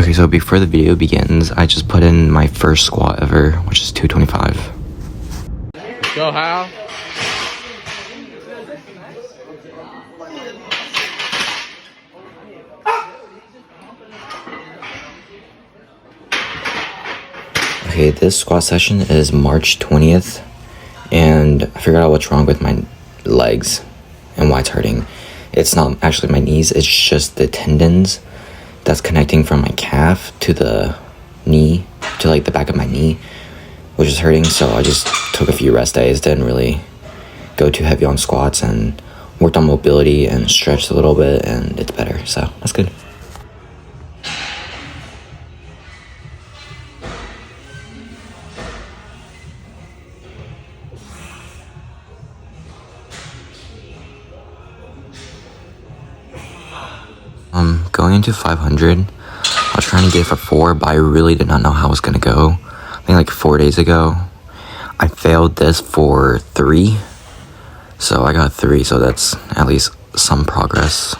Okay, so before the video begins, I just put in my first squat ever, which is 225. Go, Hal. Okay, this squat session is March 20th, and I figured out what's wrong with my legs and why it's hurting. It's not actually my knees, it's just the tendons that's connecting from my calf to the knee, to like the back of my knee, which is hurting. So I just took a few rest days, didn't really go too heavy on squats, and worked on mobility and stretched a little bit, and it's better, so that's good. Going into 500, I was trying to get it for 4, but I really did not know how it was gonna go. I think like 4 days ago, I failed this for 3, so I got 3, so that's at least some progress.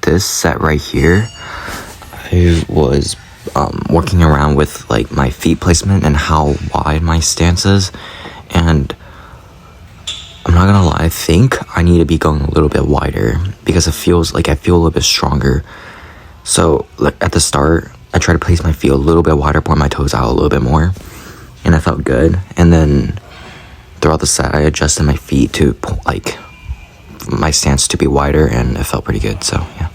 This set right here, I was working around with like my feet placement and how wide my stance is, and I'm not gonna lie, I think I need to be going a little bit wider because it feels like I feel a little bit stronger. So like at the start, I tried to place my feet a little bit wider, point my toes out a little bit more, and I felt good. And then throughout the set, I adjusted my feet to like my stance to be wider, and it felt pretty good. So yeah.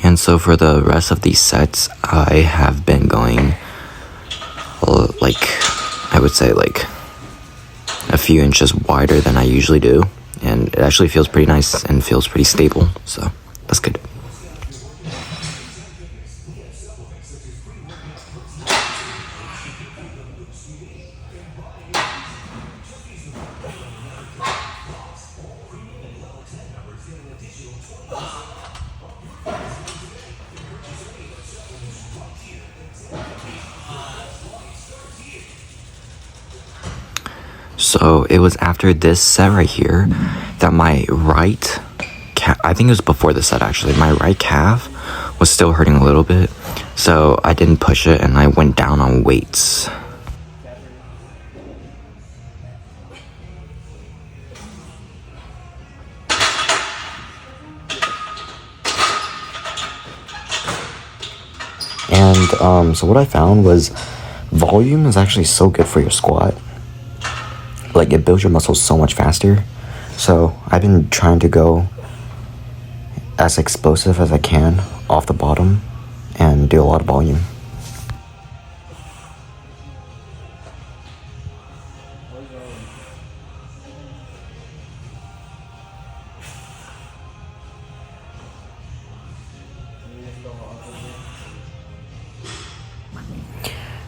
And so for the rest of these sets, I have been going like, I would say like a few inches wider than I usually do, and it actually feels pretty nice and feels pretty stable, so that's good. So it was after this set right here that my right calf, I think it was before the set actually, my right calf was still hurting a little bit. So I didn't push it and I went down on weights. And so what I found was volume is actually so good for your squat. Like it builds your muscles so much faster. So I've been trying to go as explosive as I can off the bottom and do a lot of volume.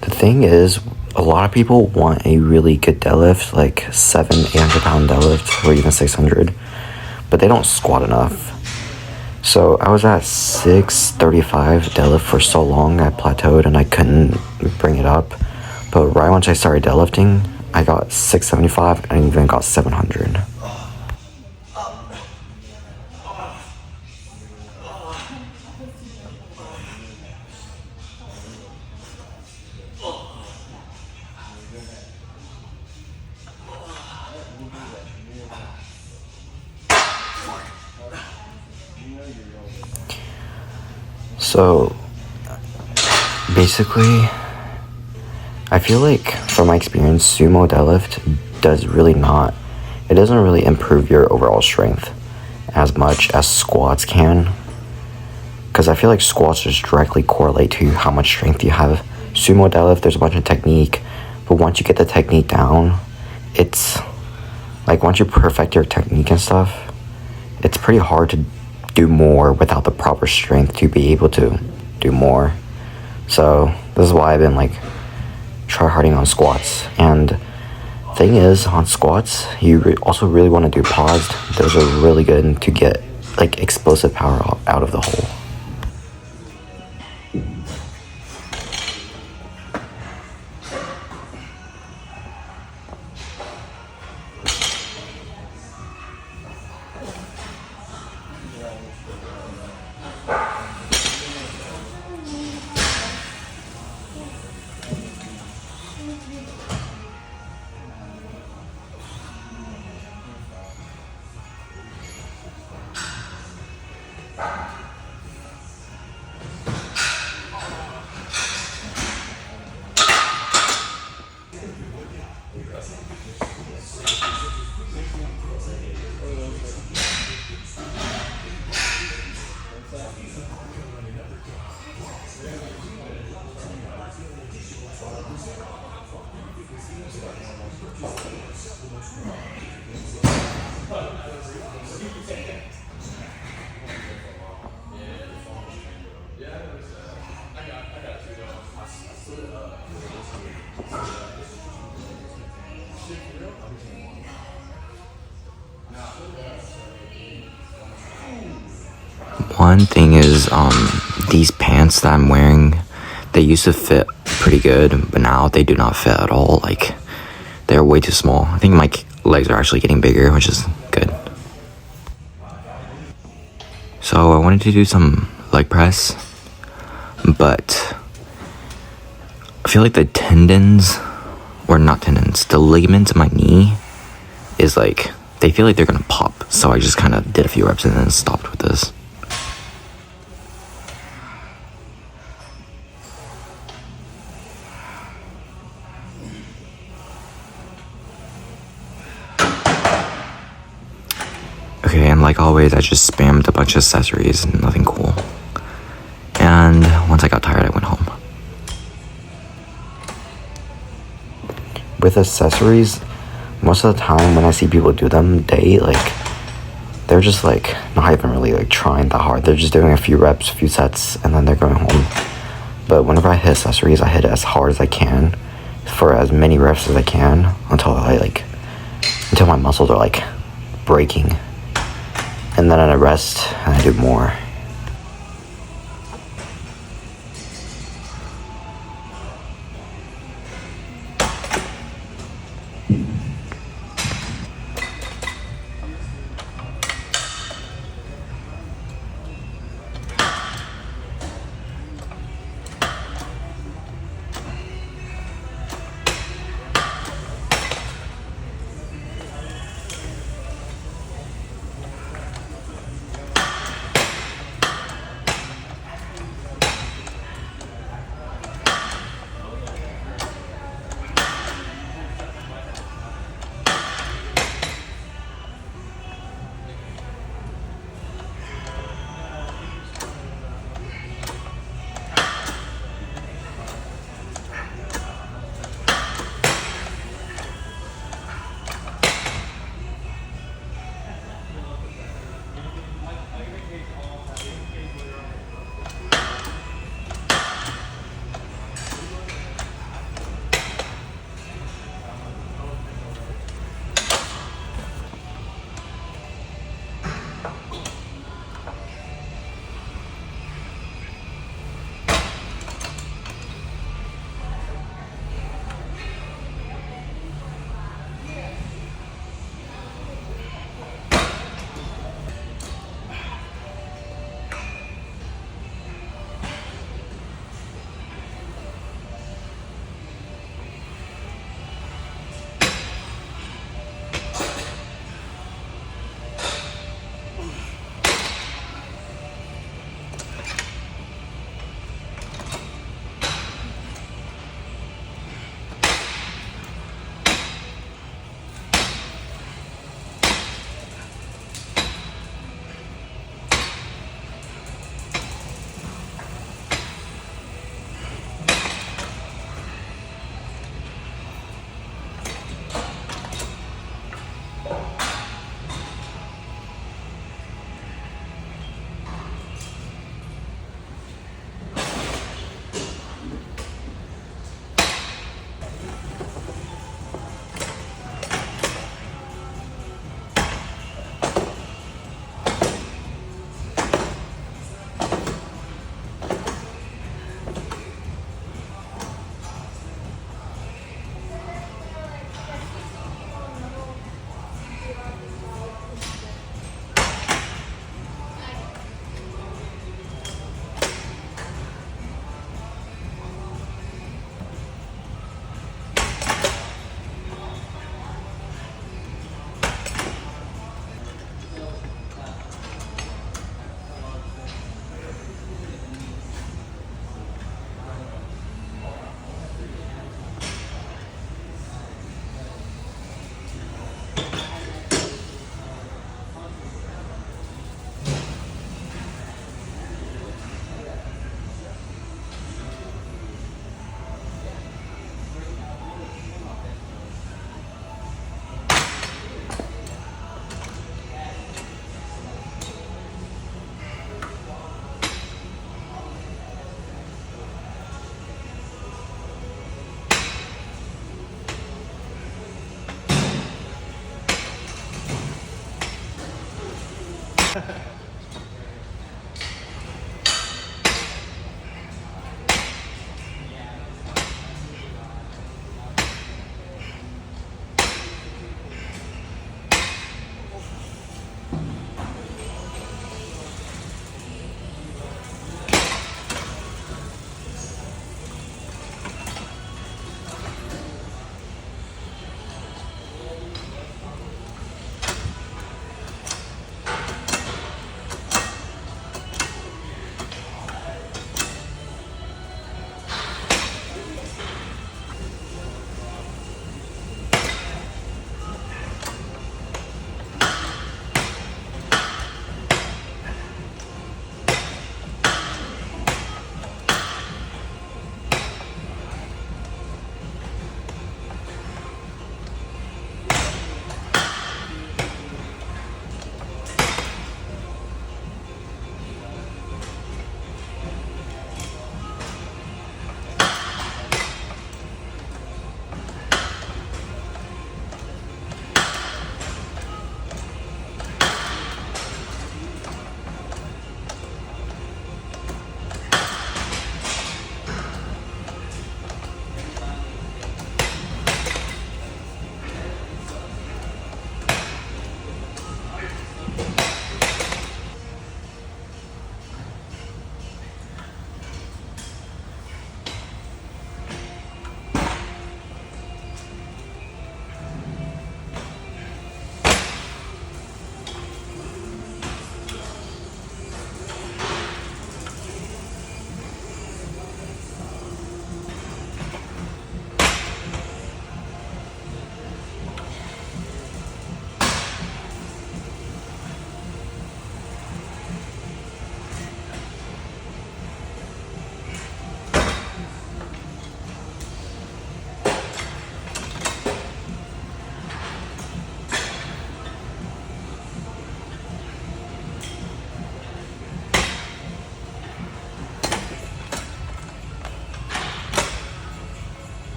The thing is, a lot of people want a really good deadlift, like 700-800 pound deadlift, or even 600, but they don't squat enough. So I was at 635 deadlift for so long, I plateaued and I couldn't bring it up. But right once I started deadlifting, I got 675 and even got 700. So basically, I feel like from my experience, sumo deadlift doesn't really improve your overall strength. as much as squats can, because I feel like squats just directly correlate to how much strength you have. Sumo deadlift, there's a bunch of technique, but once you get the technique down, it's like once you perfect your technique and stuff, it's pretty hard to do more without the proper strength to be able to do more. So this is why I've been like try-harding on squats. And thing is, on squats, you also really want to do paused. Those are really good to get like explosive power out of the hole. One thing is, these pants that I'm wearing, they used to fit pretty good, but now they do not fit at all. Like, they're way too small. I think my legs are actually getting bigger, which is good. So I wanted to do some leg press, but I feel like the tendons, or not tendons, the ligaments in my knee is like, they feel like they're gonna pop. So I just kind of did a few reps and then stopped with this. Okay, and like always, I just spammed a bunch of accessories, nothing cool. And once I got tired, I went home. With accessories, most of the time when I see people do them, they're just like not even really like trying that hard. They're just doing a few reps, a few sets, and then they're going home. But whenever I hit accessories, I hit it as hard as I can for as many reps as I can until my muscles are like breaking. And then I rest and I do more.